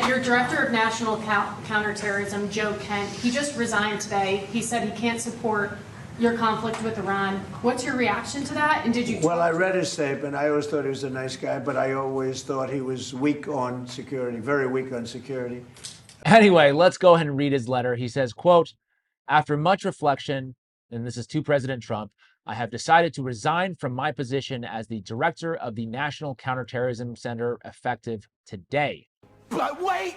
Your director of national counterterrorism, Joe Kent, he just resigned today. He said he can't support your conflict with Iran. What's your reaction to that? And did you? Well, I read his statement. I always thought he was a nice guy, but I always thought he was weak on security, very weak on security. Anyway, let's go ahead and read his letter. He says, quote, after much reflection, and this is to President Trump, I have decided to resign from my position as the director of the National Counterterrorism Center effective today. But wait,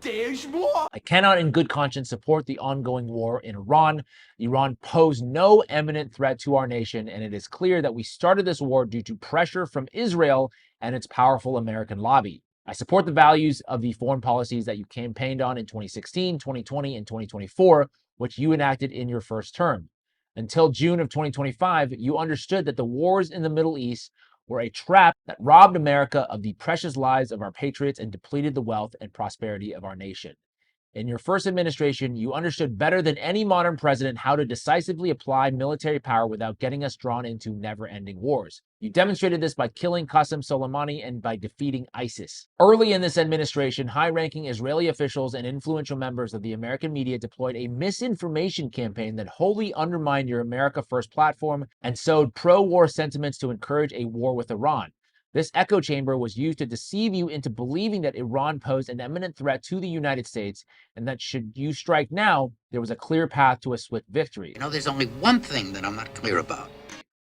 there's more. I cannot in good conscience support the ongoing war in Iran. Iran posed no imminent threat to our nation, and it is clear that we started this war due to pressure from Israel and its powerful American lobby. I support the values of the foreign policies that you campaigned on in 2016, 2020, and 2024, which you enacted in your first term. Until June of 2025, you understood that the wars in the Middle East were a trap that robbed America of the precious lives of our patriots and depleted the wealth and prosperity of our nation. In your first administration, you understood better than any modern president how to decisively apply military power without getting us drawn into never-ending wars. You demonstrated this by killing Qasem Soleimani and by defeating ISIS. Early in this administration, high-ranking Israeli officials and influential members of the American media deployed a misinformation campaign that wholly undermined your America First platform and sowed pro-war sentiments to encourage a war with Iran. This echo chamber was used to deceive you into believing that Iran posed an imminent threat to the United States and that should you strike now, there was a clear path to a swift victory. You know, there's only one thing that I'm not clear about.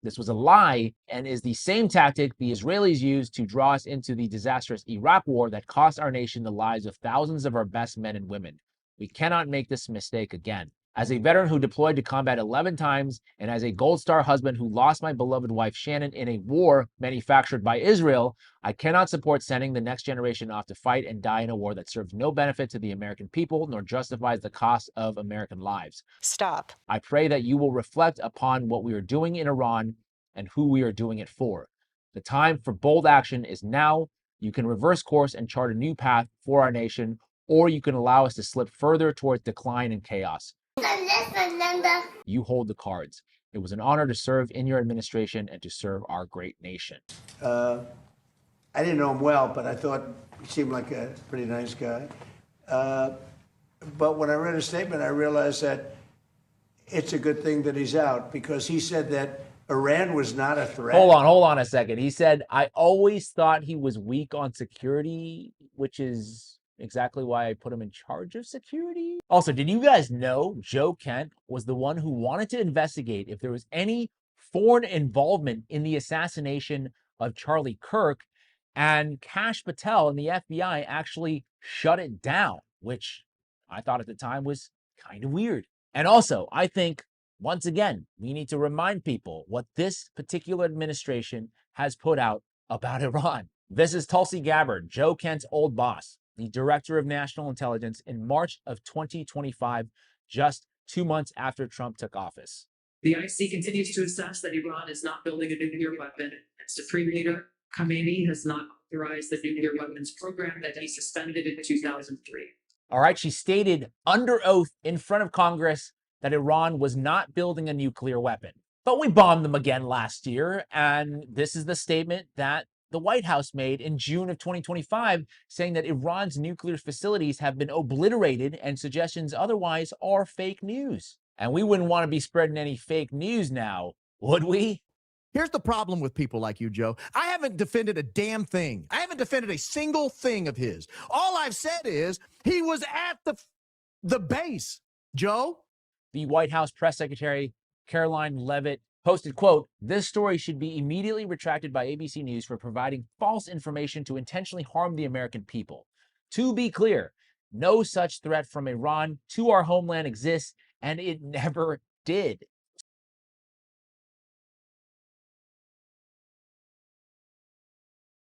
This was a lie and is the same tactic the Israelis used to draw us into the disastrous Iraq war that cost our nation the lives of thousands of our best men and women. We cannot make this mistake again. As a veteran who deployed to combat 11 times, and as a Gold Star husband who lost my beloved wife Shannon in a war manufactured by Israel, I cannot support sending the next generation off to fight and die in a war that serves no benefit to the American people nor justifies the cost of American lives. Stop. I pray that you will reflect upon what we are doing in Iran and who we are doing it for. The time for bold action is now. You can reverse course and chart a new path for our nation, or you can allow us to slip further towards decline and chaos. You hold the cards. It was an honor to serve in your administration and to serve our great nation. I didn't know him well, but I thought he seemed like a pretty nice guy. But when I read his statement, I realized that it's a good thing that he's out, because he said that Iran was not a threat. Hold on a second. He said, I always thought he was weak on security, which is exactly why I put him in charge of security. Also, did you guys know Joe Kent was the one who wanted to investigate if there was any foreign involvement in the assassination of Charlie Kirk, and Kash Patel and the FBI actually shut it down, which I thought at the time was kind of weird. And also, I think, once again, we need to remind people what this particular administration has put out about Iran. This is Tulsi Gabbard, Joe Kent's old boss, the director of national intelligence, in March of 2025, just 2 months after Trump took office. The IC continues to assess that Iran is not building a nuclear weapon, and Supreme Leader Khamenei has not authorized the nuclear weapons program that he suspended in 2003. All right, she stated under oath in front of Congress that Iran was not building a nuclear weapon. But we bombed them again last year, and this is the statement that the White House made in June of 2025, saying that Iran's nuclear facilities have been obliterated and suggestions otherwise are fake news. And we wouldn't want to be spreading any fake news now, would we? Here's the problem with people like you, Joe. I haven't defended a damn thing. I haven't defended a single thing of his. All I've said is he was at the base, Joe. The White House press secretary, Caroline Leavitt, posted, quote, this story should be immediately retracted by ABC News for providing false information to intentionally harm the American people. To be clear, no such threat from Iran to our homeland exists, and it never did.